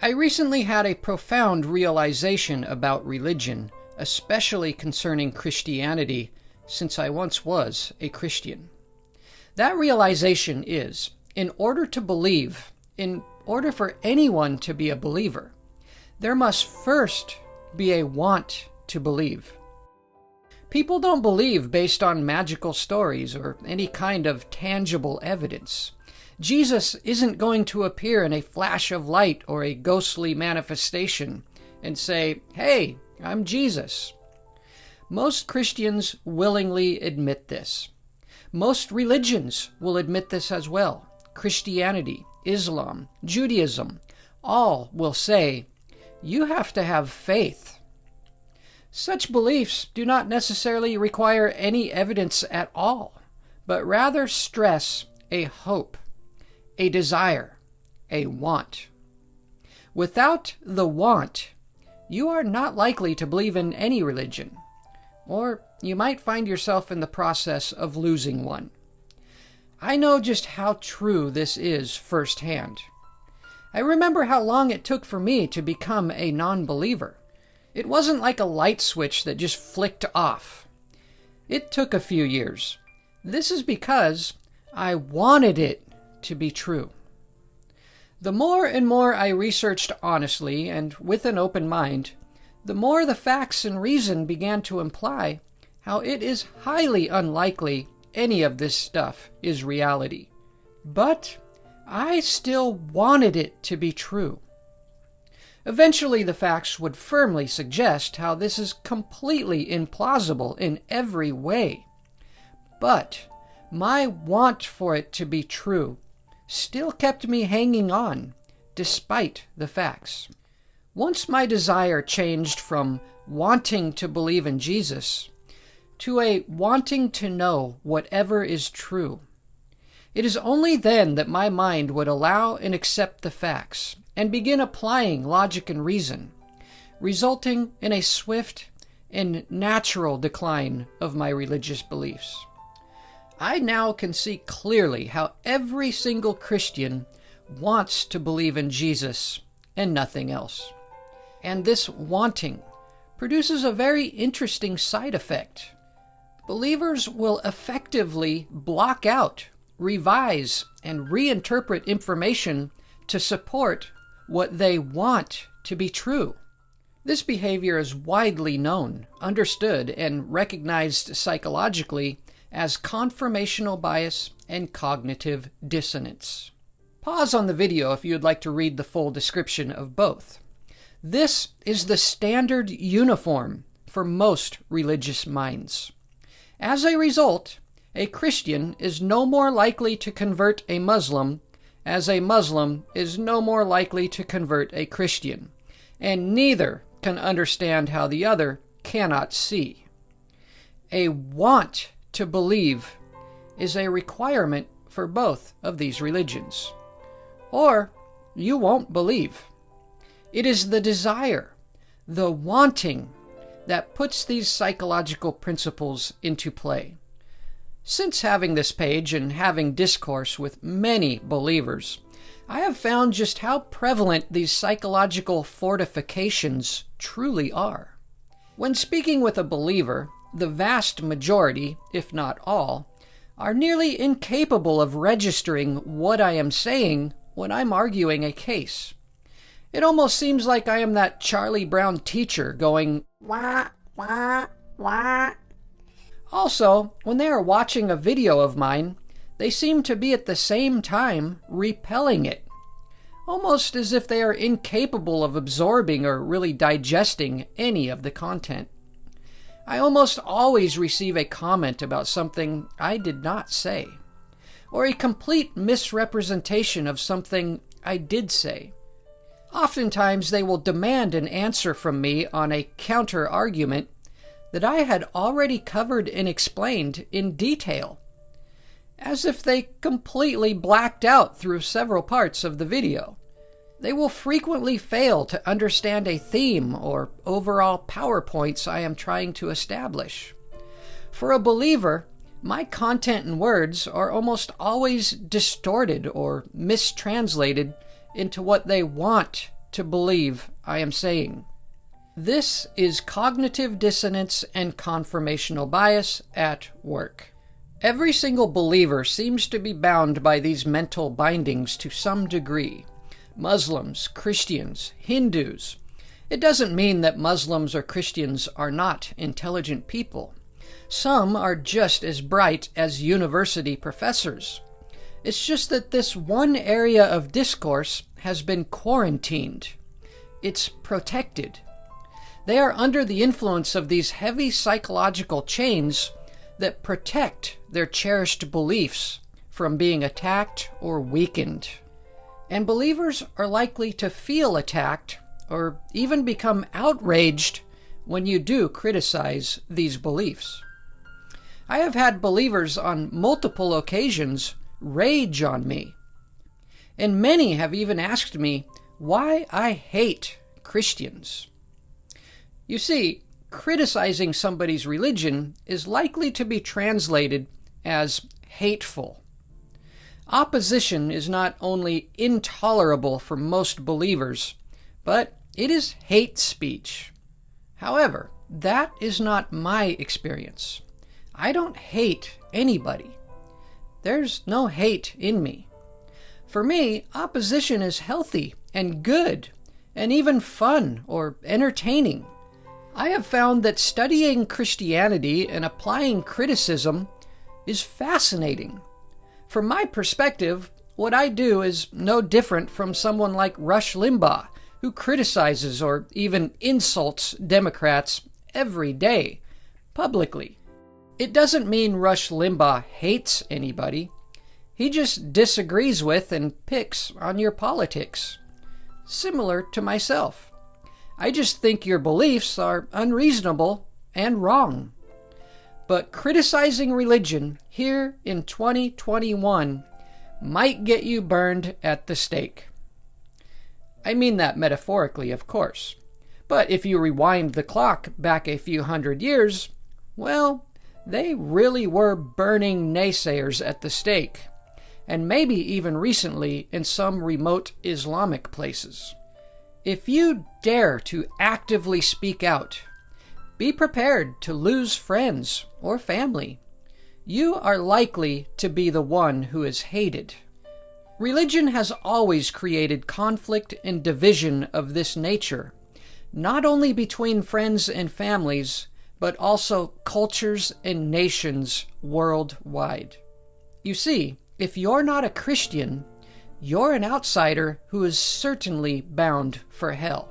I recently had a profound realization about religion, especially concerning Christianity, since I once was a Christian. That realization is, in order to believe, in order for anyone to be a believer, there must first be a want to believe. People don't believe based on magical stories or any kind of tangible evidence. Jesus isn't going to appear in a flash of light or a ghostly manifestation and say, "Hey, I'm Jesus." Most Christians willingly admit this. Most religions will admit this as well. Christianity, Islam, Judaism, all will say, you have to have faith. Such beliefs do not necessarily require any evidence at all, but rather stress a hope, a desire, a want. Without the want, you are not likely to believe in any religion, or you might find yourself in the process of losing one. I know just how true this is firsthand. I remember how long it took for me to become a non-believer. It wasn't like a light switch that just flicked off. It took a few years. This is because I wanted it to be true. The more and more I researched honestly and with an open mind, the more the facts and reason began to imply how it is highly unlikely any of this stuff is reality. But I still wanted it to be true. Eventually, the facts would firmly suggest how this is completely implausible in every way. But my want for it to be true still kept me hanging on, despite the facts. Once my desire changed from wanting to believe in Jesus to a wanting to know whatever is true, it is only then that my mind would allow and accept the facts and begin applying logic and reason, resulting in a swift and natural decline of my religious beliefs. I now can see clearly how every single Christian wants to believe in Jesus and nothing else. And this wanting produces a very interesting side effect. Believers will effectively block out, revise, and reinterpret information to support what they want to be true. This behavior is widely known, understood, and recognized psychologically as confirmational bias and cognitive dissonance. Pause on the video if you would like to read the full description of both. This is the standard uniform for most religious minds. As a result, a Christian is no more likely to convert a Muslim as a Muslim is no more likely to convert a Christian, and neither can understand how the other cannot see. A want to believe is a requirement for both of these religions, or you won't believe. It is the desire, the wanting, that puts these psychological principles into play. Since having this page and having discourse with many believers, I have found just how prevalent these psychological fortifications truly are. When speaking with a believer, the vast majority, if not all, are nearly incapable of registering what I am saying when I'm arguing a case. It almost seems like I am that Charlie Brown teacher going, "Wah, wah, wah." Also, when they are watching a video of mine, they seem to be at the same time repelling it, almost as if they are incapable of absorbing or really digesting any of the content. I almost always receive a comment about something I did not say, or a complete misrepresentation of something I did say. Oftentimes they will demand an answer from me on a counter-argument that I had already covered and explained in detail, as if they completely blacked out through several parts of the video. They will frequently fail to understand a theme or overall PowerPoints I am trying to establish. For a believer, my content and words are almost always distorted or mistranslated into what they want to believe I am saying. This is cognitive dissonance and confirmational bias at work. Every single believer seems to be bound by these mental bindings to some degree. Muslims, Christians, Hindus. It doesn't mean that Muslims or Christians are not intelligent people. Some are just as bright as university professors. It's just that this one area of discourse has been quarantined. It's protected. They are under the influence of these heavy psychological chains that protect their cherished beliefs from being attacked or weakened. And believers are likely to feel attacked or even become outraged when you do criticize these beliefs. I have had believers on multiple occasions rage on me, and many have even asked me why I hate Christians. You see, criticizing somebody's religion is likely to be translated as hateful. Opposition is not only intolerable for most believers, but it is hate speech. However, that is not my experience. I don't hate anybody. There's no hate in me. For me, opposition is healthy and good, and even fun or entertaining. I have found that studying Christianity and applying criticism is fascinating. From my perspective, what I do is no different from someone like Rush Limbaugh, who criticizes or even insults Democrats every day, publicly. It doesn't mean Rush Limbaugh hates anybody. He just disagrees with and picks on your politics. Similar to myself. I just think your beliefs are unreasonable and wrong. But criticizing religion here in 2021 might get you burned at the stake. I mean that metaphorically, of course. But if you rewind the clock back a few hundred years, well, they really were burning naysayers at the stake, and maybe even recently in some remote Islamic places. If you dare to actively speak out, be prepared to lose friends or family. You are likely to be the one who is hated. Religion has always created conflict and division of this nature, not only between friends and families, but also cultures and nations worldwide. You see, if you're not a Christian, you're an outsider who is certainly bound for hell.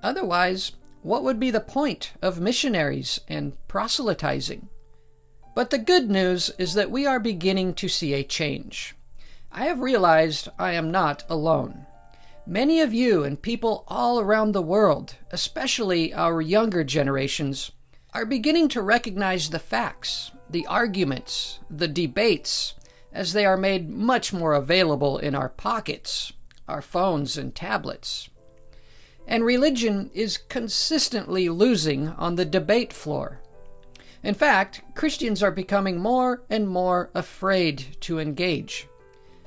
Otherwise, what would be the point of missionaries and proselytizing? But the good news is that we are beginning to see a change. I have realized I am not alone. Many of you and people all around the world, especially our younger generations, are beginning to recognize the facts, the arguments, the debates, as they are made much more available in our pockets, our phones and tablets. And religion is consistently losing on the debate floor. In fact, Christians are becoming more and more afraid to engage.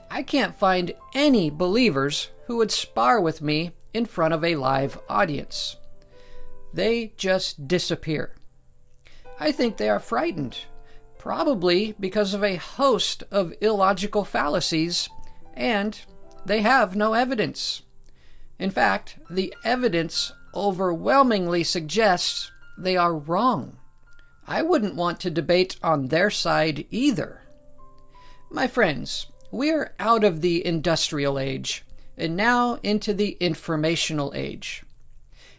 I can't find any believers who would spar with me in front of a live audience. They just disappear. I think they are frightened. Probably because of a host of illogical fallacies, and they have no evidence. In fact, the evidence overwhelmingly suggests they are wrong. I wouldn't want to debate on their side either. My friends, we're out of the industrial age and now into the informational age.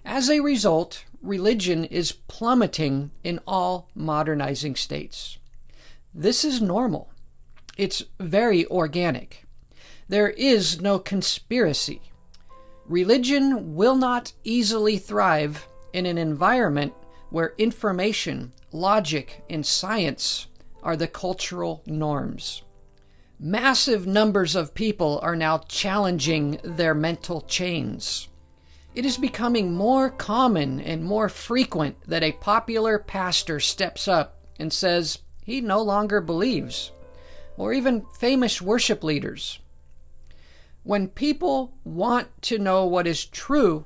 As a result, religion is plummeting in all modernizing states. This is normal. It's very organic. There is no conspiracy. Religion will not easily thrive in an environment where information, logic, and science are the cultural norms. Massive numbers of people are now challenging their mental chains. It is becoming more common and more frequent that a popular pastor steps up and says he no longer believes, or even famous worship leaders. When people want to know what is true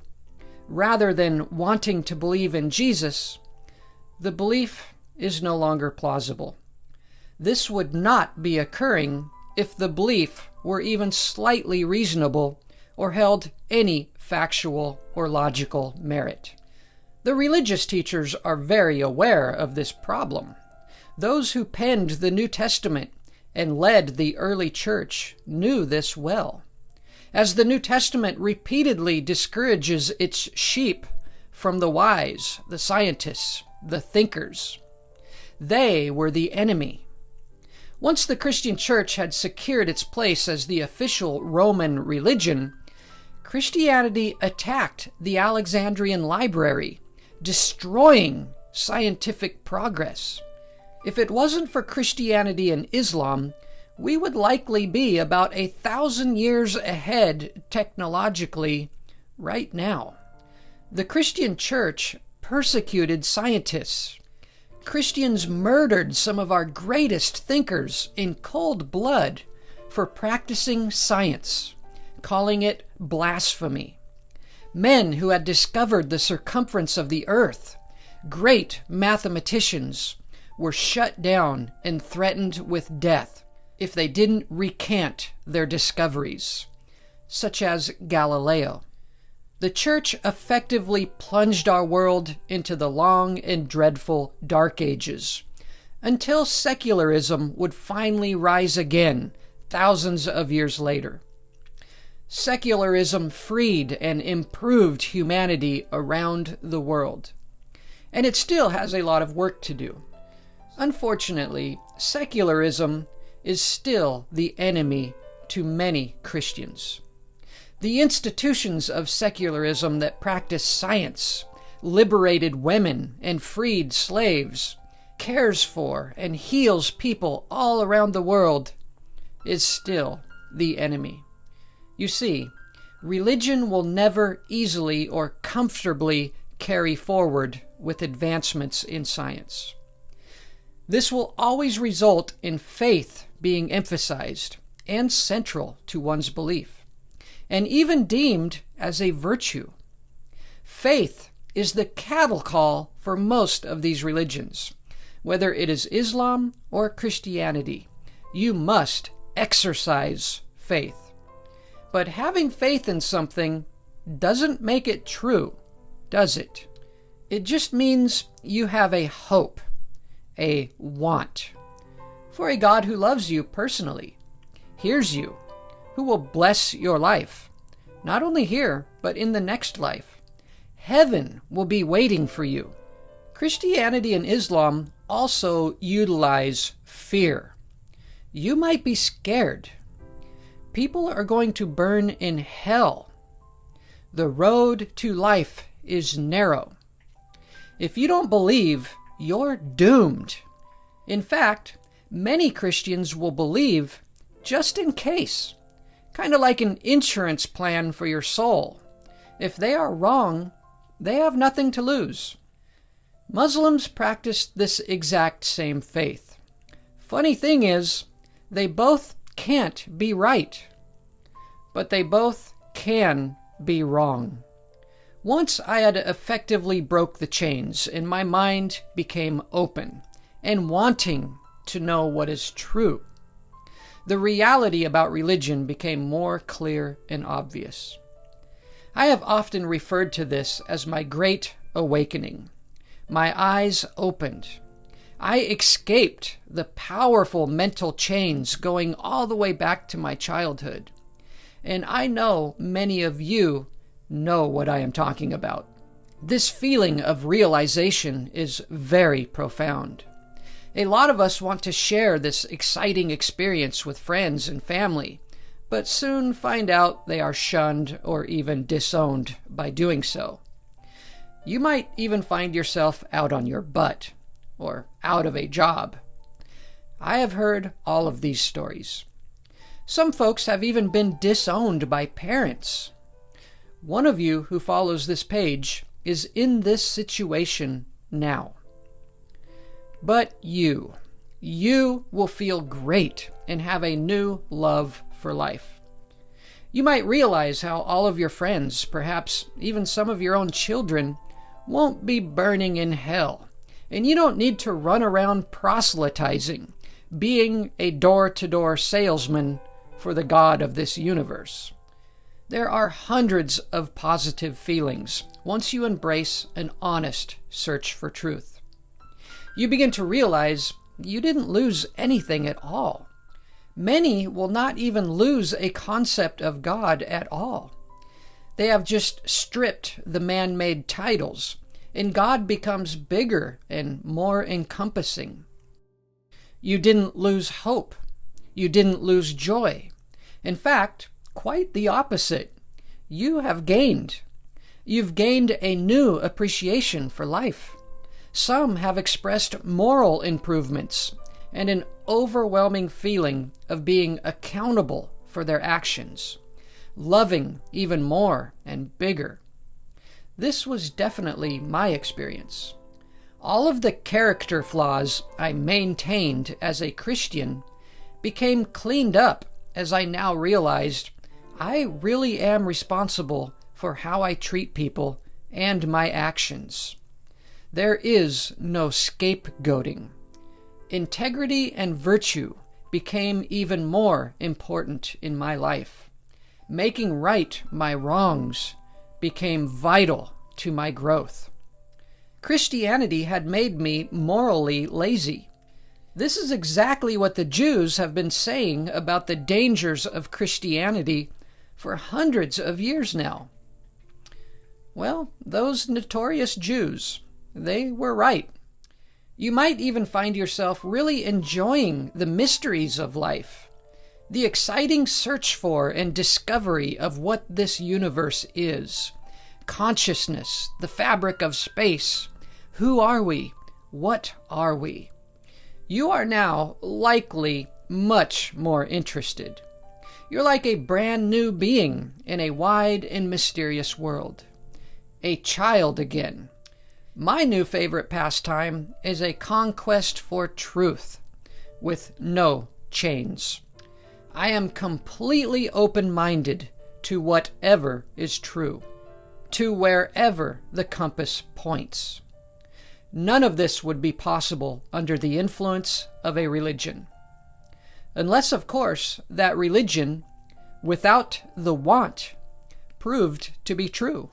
rather than wanting to believe in Jesus, the belief is no longer plausible. This would not be occurring if the belief were even slightly reasonable or held any factual or logical merit. The religious teachers are very aware of this problem. Those who penned the New Testament and led the early church knew this well, as the New Testament repeatedly discourages its sheep from the wise, the scientists, the thinkers. They were the enemy. Once the Christian church had secured its place as the official Roman religion, Christianity attacked the Alexandrian library, destroying scientific progress. If it wasn't for Christianity and Islam, we would likely be about 1,000 years ahead technologically right now. The Christian church persecuted scientists. Christians murdered some of our greatest thinkers in cold blood for practicing science, calling it blasphemy. Men who had discovered the circumference of the earth, great mathematicians, were shut down and threatened with death if they didn't recant their discoveries, such as Galileo. The church effectively plunged our world into the long and dreadful Dark Ages, until secularism would finally rise again thousands of years later. Secularism freed and improved humanity around the world, and it still has a lot of work to do. Unfortunately, secularism is still the enemy to many Christians. The institutions of secularism that practice science, liberated women and freed slaves, cares for and heals people all around the world, is still the enemy. You see, religion will never easily or comfortably carry forward with advancements in science. This will always result in faith being emphasized and central to one's belief, and even deemed as a virtue. Faith is the cattle call for most of these religions. Whether it is Islam or Christianity, you must exercise faith. But having faith in something doesn't make it true, does it? It just means you have a hope, a want, for a God who loves you personally, hears you, who will bless your life, not only here, but in the next life. Heaven will be waiting for you. Christianity and Islam also utilize fear. You might be scared. People are going to burn in hell. The road to life is narrow. If you don't believe, you're doomed. In fact, many Christians will believe just in case, kind of like an insurance plan for your soul. If they are wrong, they have nothing to lose. Muslims practice this exact same faith. Funny thing is, they both can't be right, but they both can be wrong. Once I had effectively broke the chains and my mind became open and wanting to know what is true, the reality about religion became more clear and obvious. I have often referred to this as my great awakening. My eyes opened. I escaped the powerful mental chains going all the way back to my childhood. And I know many of you know what I am talking about. This feeling of realization is very profound. A lot of us want to share this exciting experience with friends and family, but soon find out they are shunned or even disowned by doing so. You might even find yourself out on your butt or out of a job. I have heard all of these stories. Some folks have even been disowned by parents. One of you who follows this page is in this situation now. But you will feel great and have a new love for life. You might realize how all of your friends, perhaps even some of your own children, won't be burning in hell. And you don't need to run around proselytizing, being a door-to-door salesman for the God of this universe. There are hundreds of positive feelings once you embrace an honest search for truth. You begin to realize you didn't lose anything at all. Many will not even lose a concept of God at all. They have just stripped the man-made titles, and God becomes bigger and more encompassing. You didn't lose hope. You didn't lose joy. In fact, quite the opposite. You have gained. You've gained a new appreciation for life. Some have expressed moral improvements and an overwhelming feeling of being accountable for their actions, loving even more and bigger. This was definitely my experience. All of the character flaws I maintained as a Christian became cleaned up as I now realized I really am responsible for how I treat people and my actions. There is no scapegoating. Integrity and virtue became even more important in my life. Making right my wrongs became vital to my growth. Christianity had made me morally lazy. This is exactly what the Jews have been saying about the dangers of Christianity for hundreds of years now. Well, those notorious Jews, they were right. You might even find yourself really enjoying the mysteries of life, the exciting search for and discovery of what this universe is, consciousness, the fabric of space. Who are we? What are we? You are now likely much more interested. You're like a brand new being in a wide and mysterious world. A child again. My new favorite pastime is a conquest for truth, with no chains. I am completely open-minded to whatever is true, to wherever the compass points. None of this would be possible under the influence of a religion. Unless, of course, that religion, without the want, proved to be true.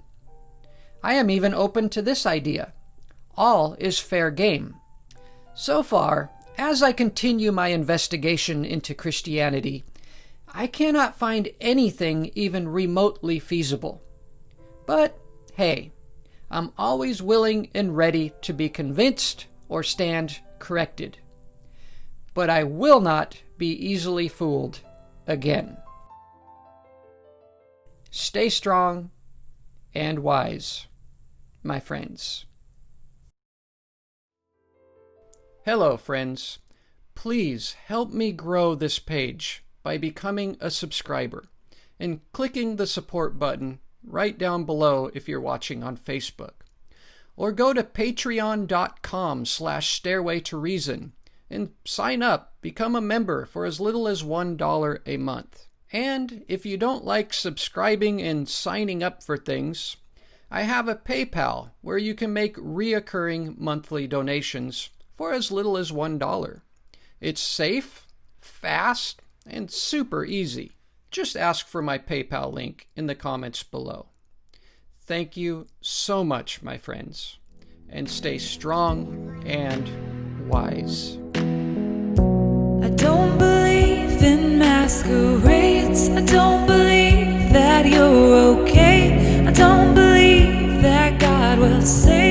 I am even open to this idea. All is fair game. So far, as I continue my investigation into Christianity, I cannot find anything even remotely feasible. But, hey, I'm always willing and ready to be convinced or stand corrected. But I will not be easily fooled again. Stay strong and wise, my friends. Hello, friends. Please help me grow this page by becoming a subscriber and clicking the support button right down below if you're watching on Facebook. Or go to patreon.com/stairwaytoreason and sign up, become a member for as little as $1 a month. And if you don't like subscribing and signing up for things, I have a PayPal where you can make reoccurring monthly donations for as little as $1. It's safe, fast, and super easy. Just ask for my PayPal link in the comments below. Thank you so much, my friends, and stay strong and wise. I don't believe in masquerades. I don't believe that you're okay. I don't believe that God will save